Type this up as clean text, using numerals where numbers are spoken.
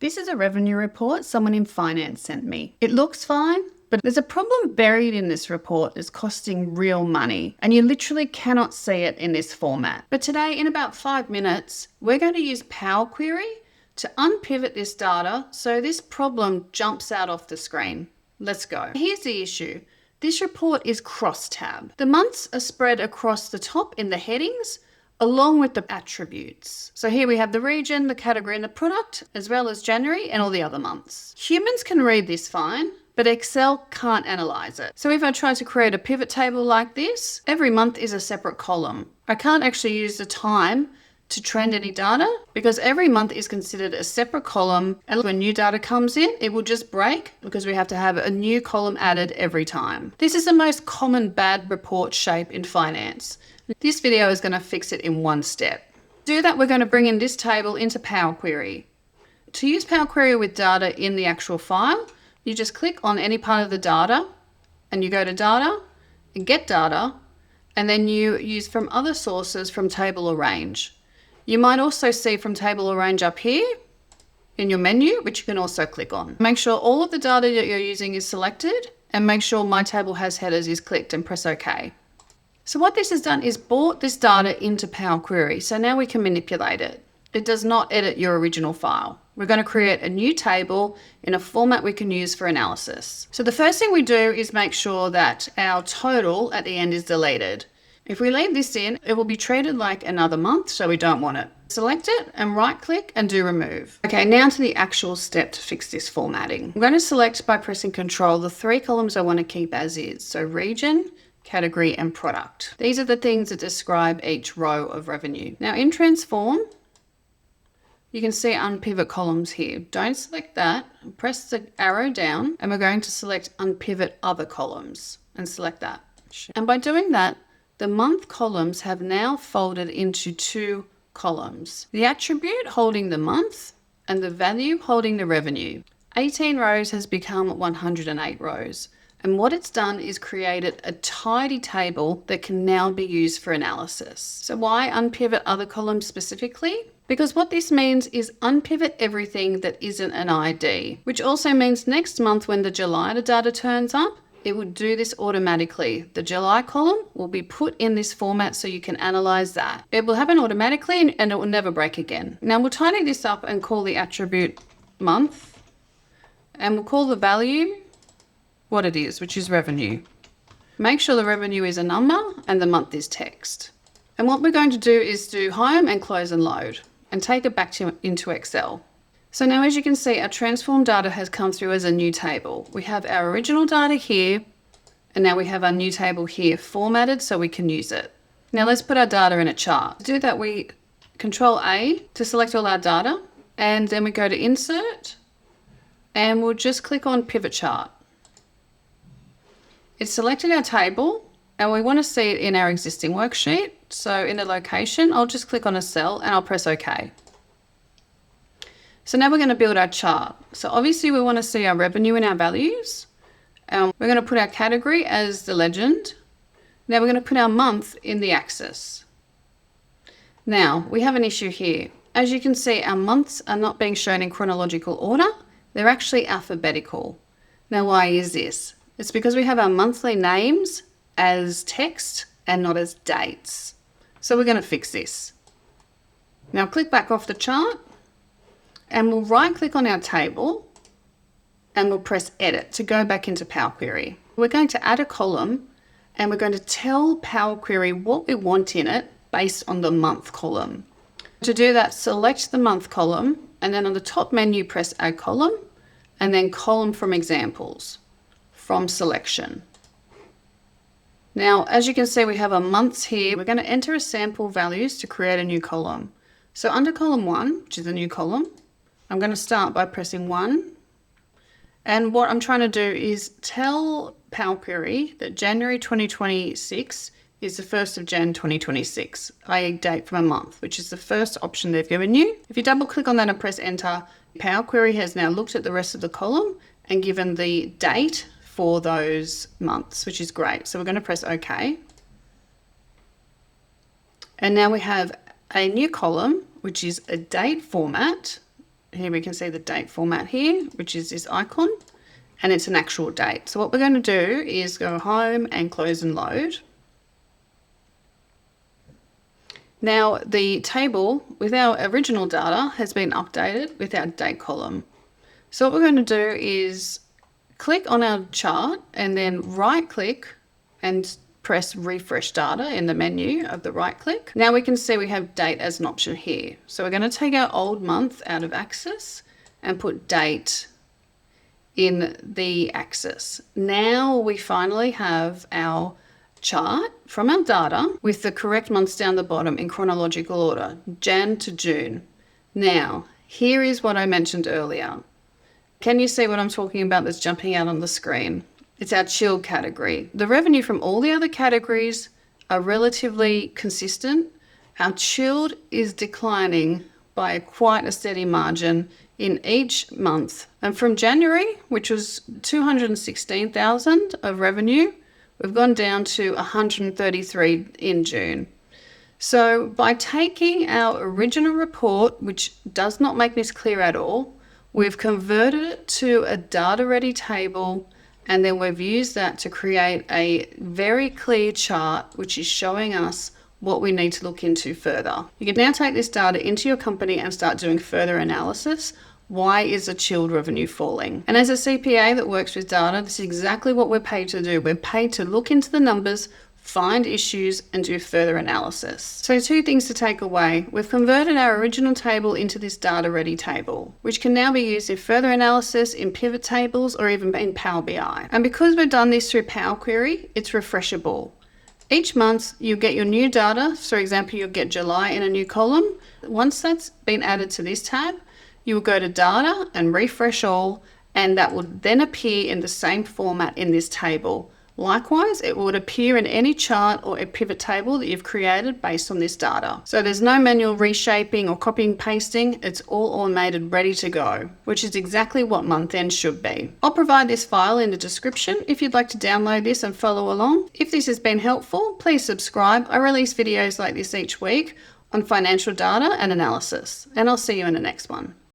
This is a revenue report someone in finance sent me. It looks fine, but there's a problem buried in this report that's costing real money, and you literally cannot see it in this format. But today, in about 5 minutes, we're going to use Power Query to unpivot this data so this problem jumps out off the screen. Let's go. Here's the issue. This report is crosstab. The months are spread across the top in the headings, along with the attributes. So here we have the region, the category, and the product, as well as January and all the other months. Humans can read this fine, but Excel can't analyze it. So if I try to create a pivot table like this, every month is a separate column. I can't actually use the time to trend any data because every month is considered a separate column, and when new data comes in, it will just break because we have to have a new column added every time. This is the most common bad report shape in finance. This video is going to fix it in one step. To do that, we're going to bring in this table into Power Query. To use Power Query with data in the actual file, you just click on any part of the data and you go to Data and Get Data, and then you use from other sources from Table or Range. You might also see from Table or Range up here in your menu, which you can also click on. Make sure all of the data that you're using is selected and make sure My Table Has Headers is clicked and press OK. So what this has done is brought this data into Power Query. So now we can manipulate it. It does not edit your original file. We're going to create a new table in a format we can use for analysis. So the first thing we do is make sure that our total at the end is deleted. If we leave this in, it will be treated like another month, so we don't want it. Select it and right click and do remove. Okay, now to the actual step to fix this formatting. I'm going to select by pressing Control the 3 columns I want to keep as is. So region, category, and product. These are the things that describe each row of revenue. Now in Transform, you can see Unpivot columns here. Don't select that. Press the arrow down and we're going to select Unpivot other columns and select that. And by doing that, the month columns have now folded into 2 columns. The attribute holding the month and the value holding the revenue. 18 rows has become 108 rows. And what it's done is created a tidy table that can now be used for analysis. So why unpivot other columns specifically? Because what this means is unpivot everything that isn't an ID, which also means next month when the July data turns up, it will do this automatically. The July column will be put in this format so you can analyze that. It will happen automatically and it will never break again. Now we'll tidy this up and call the attribute month, and we'll call the value what it is, which is revenue. Make sure the revenue is a number and the month is text. And what we're going to do is do home and close and load and take it back into Excel. So now as you can see, our transform data has come through as a new table. We have our original data here, and now we have our new table here formatted so we can use it. Now let's put our data in a chart. To do that, we Control A to select all our data, and then we go to Insert, and we'll just click on PivotChart. It's selected our table and we want to see it in our existing worksheet. So in the location, I'll just click on a cell and I'll press OK. So now we're going to build our chart. So obviously we want to see our revenue and our values. We're going to put our category as the legend. Now we're going to put our month in the axis. Now we have an issue here. As you can see, our months are not being shown in chronological order. They're actually alphabetical. Now why is this? It's because we have our monthly names as text and not as dates. So we're going to fix this. Now click back off the chart and we'll right click on our table and we'll press Edit to go back into Power Query. We're going to add a column and we're going to tell Power Query what we want in it based on the month column. To do that, select the month column and then on the top menu press Add Column and then Column from Examples. From selection. Now, as you can see, we have our months here. We're going to enter a sample values to create a new column. So under column 1, which is a new column, I'm going to start by pressing 1. And what I'm trying to do is tell Power Query that January 2026 is the 1st of Jan 2026, i.e. date from a month, which is the first option they've given you. If you double click on that and press enter, Power Query has now looked at the rest of the column and given the date for those months, which is great. So we're going to press OK. And now we have a new column, which is a date format, here we can see the date format here, which is this icon, and it's an actual date. So what we're going to do is go home and close and load. Now the table with our original data has been updated with our date column. So what we're going to do is click on our chart and then right click and press refresh data in the menu of the right click. Now we can see we have date as an option here. So we're going to take our old month out of axis and put date in the axis. Now we finally have our chart from our data with the correct months down the bottom in chronological order, Jan to June. Now, here is what I mentioned earlier. Can you see what I'm talking about that's jumping out on the screen? It's our chilled category. The revenue from all the other categories are relatively consistent. Our chilled is declining by quite a steady margin in each month. And from January, which was 216,000 of revenue, we've gone down to 133 in June. So by taking our original report, which does not make this clear at all, we've converted it to a data-ready table, and then we've used that to create a very clear chart, which is showing us what we need to look into further. You can now take this data into your company and start doing further analysis. Why is the chilled revenue falling? And as a CPA that works with data, this is exactly what we're paid to do. We're paid to look into the numbers, find issues, and do further analysis. So 2 things to take away. We've converted our original table into this data-ready table, which can now be used in further analysis, in pivot tables, or even in Power BI. And because we've done this through Power Query, it's refreshable. Each month, you get your new data. For example, you'll get July in a new column. Once that's been added to this tab, you will go to data and refresh all, and that will then appear in the same format in this table. Likewise, it would appear in any chart or a pivot table that you've created based on this data. So there's no manual reshaping or copying and pasting. It's all automated, ready to go, which is exactly what month end should be. I'll provide this file in the description if you'd like to download this and follow along. If this has been helpful, please subscribe. I release videos like this each week on financial data and analysis, and I'll see you in the next one.